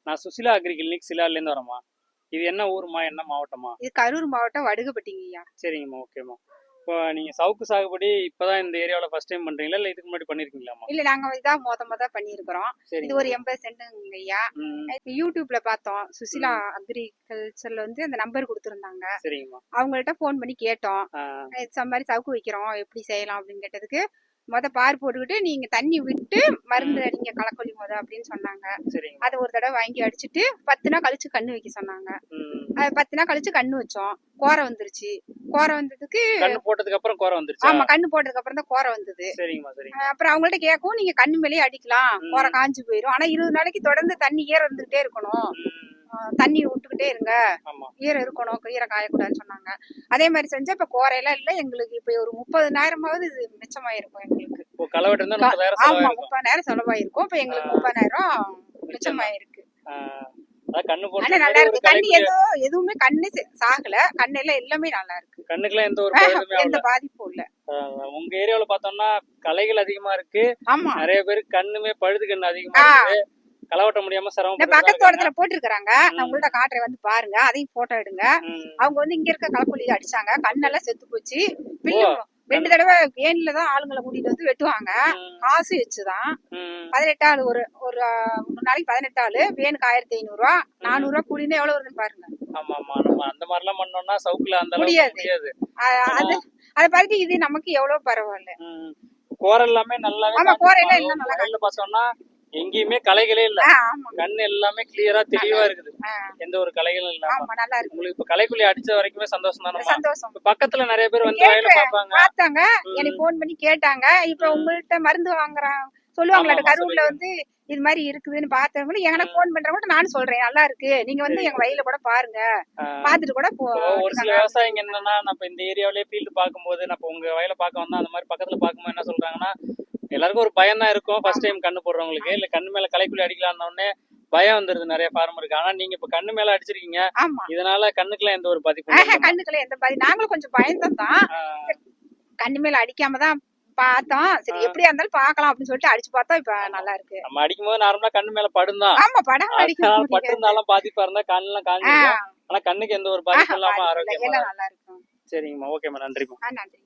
நான் Susheela agri clinic சிலார்லேருந்து வரேம்மா. இது என்ன ஊருமா, என்ன மாவட்டமா? இது கரூர் மாவட்டம் வடுகப்பட்டிங்கய்யா. சரிங்கம்மா, ஓகேம்மா. இப்போ நீங்கள் சவுக்கு சாகுபடி இப்போதான் இந்த ஏரியாவில் ஃபர்ஸ்ட் டைம் பண்ணுறீங்களா, இல்லை இதுக்கு முன்னாடி பண்ணியிருக்கீங்களாம்மா? இல்ல, நாங்க இதான் மொத பண்ணியிருக்கிறோம். இது ஒரு 80 சென்ட்டுங்கய்யா. யூடியூப்ல பார்த்தோம், சுசிலா அக்ரிகல்ச்சர்ல வந்து அந்த நம்பர் கொடுத்துருந்தாங்க. சரிங்கம்மா. அவங்கள்ட்ட ஃபோன் பண்ணி கேட்டோம், இது மாதிரி சவுக்கு வைக்கிறோம், எப்படி செய்யலாம் அப்படின்னு கேட்டதுக்கு, பார் போட்டுக்கிட்டு நீங்க தண்ணி விட்டு மருந்து அடிங்க களைக்கொல்லி அப்படின்னு சொன்னாங்க. அதை ஒரு தடவை வாங்கி அடிச்சுட்டு 10 நாள் கழிச்சு கண்ணு வைக்க சொன்னாங்க. 10 நாள் கழிச்சு கண்ணு வச்சோம். கோரை வந்துருச்சு. கோரை வந்ததுக்கு கண்ணு போட்டதுக்கு அப்புறம் கோரை வந்துருச்சு. ஆமா, கண்ணு போட்டதுக்கு அப்புறம் தான் கோரை வந்தது. அப்புறம் அவங்கள்ட்ட கேட்கவும், நீங்க கண்ணு மேலேயே அடிக்கலாம், கோரை காஞ்சு போயிடும், ஆனா 20 நாளைக்கு தொடர்ந்து தண்ணி ஈரம் இருந்துகிட்டே இருக்கணும், தண்ணி விட்டுக்கிட்டே இருங்க, ஈரம் இருக்கணும், ஈரம் காயக்கூடாதுன்னு சொன்னாங்க. அதே மாதிரி செஞ்சா இப்ப கோரையெல்லாம் இல்ல. எங்களுக்கு இப்ப ஒரு 30,000 இது மிச்சமாயிருக்கும் எங்களுக்கு. ஆமா, 30,000 செலவாயிருக்கும். இப்ப எங்களுக்கு 30,000 மிச்சமாயிருக்கு. ஆனா நல்லா இருக்கு. கண்ணு எதுவுமே கண்ணு சாகல. கண்ணெல்லாம் எல்லாமே நல்லா இருக்கு. கண்ணுக்குலாம் எந்த பாதிப்பும் இல்ல. உங்க ஏரியாவுல பார்த்தோம்னா களைகள் அதிகமா இருக்கு. ஆமா, நிறைய பேர் கண்ணுமே பழுது கண்ணு அதிகமா இருக்கு. களவட்ட முடியாம சிரமம். பக்கத்து தோட்டத்துல போட்டுருக்காங்க. நான் உங்கள்ட்ட காட்டுறேன், வந்து பாருங்க. அதையும் போட்டோ எடுங்க. அவங்க வந்து இங்க இருக்க களக்கொல்லி அடிச்சாங்க, கண்ணெல்லாம் செத்து போச்சு. 2 தடவை வேன்ல தான் ஆளுங்களை கூட்டிட்டு வந்து வெட்டுவாங்க. காசு வச்சுதான் 18 ஆள், ஒரு நாளைக்கு 18 ஆளு. வேனுக்கு 1500 ரூபா, 400 ரூபா கூலின்னு எவ்வளவு வருதுன்னு பாருங்க. ஆமா ஆமா, நம்ம அந்த மாதிரி எல்லாம் பண்ணோம்னா சவுக்குல அந்த முடியாது. அதை பார்த்துட்டு இது நமக்கு எவ்வளவு பரவாயில்ல. கோரை எல்லாமே நல்லாவே. ஆமா, கோரை எல்லாம் எல்லாம் நல்லா பார்த்தோம்னா எங்கேயுமே களைகளே இல்ல. கண்ணு எல்லாமே கிளியரா தெளிவா இருக்குது. எந்த ஒரு களைகளும் இல்லாம நல்லா இருக்கு. உங்களுக்கு இப்ப களைக்குள்ளி அடிச்ச வரைக்குமே சந்தோஷம் தானே? சந்தோஷம். பக்கத்துல நிறைய பேர் வந்து வயல பார்த்தாங்க, எனக்கு போன் பண்ணி கேட்டாங்க. இப்ப உங்கள்ட்ட மருந்து வாங்குறான் சொல்லுவாங்களா, கரூர்ல வந்து இது மாதிரி இருக்குதுன்னு பார்த்தவங்களும் எனக்கு போன் பண்றவங்க நானும் சொல்றேன், நல்லா இருக்கு, நீங்க வந்து எங்க வயல கூட பாருங்க, பாத்துட்டு கூட ஒரு சில விவசாயிங்க என்னன்னா, நம்ம இந்த ஏரியாவிலேயே ஃபீல்டு பார்க்கும்போது, நம்ம உங்க வயல பார்க்க வந்தா அந்த மாதிரி பக்கத்துல பார்க்கும்போது என்ன சொல்றாங்கன்னா, எல்லாருக்கும் ஒரு பயம் தான் இருக்கும். ஃபர்ஸ்ட் டைம் கண்ணு போடுறவங்களுக்கு, இல்ல கண்ணு மேல களைக்குள்ளி அடிக்கலாம்னு உடனே பயம் வந்துருது நிறைய ஃபார்மருக்கு. ஆனா நீங்க இப்ப கண்ணு மேல அடிச்சிருக்கீங்க, இதனால கண்ணுக்குலாம் எந்த ஒரு பாதிப்பும்? கண்ணுக்குலாம் எந்த பாதி. நாங்களும் கொஞ்சம் பயந்தோம் தான், கண்ணு மேல அடிக்காம தான் பார்த்தோம். சரி, எப்படியா இருந்தாலும் பாக்கலாம் அப்படின்னு சொல்லிட்டு அடிச்சு பார்த்தா இப்ப நல்லா இருக்கு. நம்ம அடிக்கும் போது நார்மலா கண்ணு மேல படுந்தான். ஆமா, படம் அடிக்கும், பட்டிருந்தாலும் பாதிப்பா இருந்தா கண்ணெல்லாம் காஞ்சிடும். ஆனா கண்ணுக்கு எந்த ஒரு பாதிப்பும் இல்லாம ஆரோக்கியமா நல்லா இருக்கும். சரிங்கம்மா, ஓகேம்மா, நன்றிம்மா. நன்றி.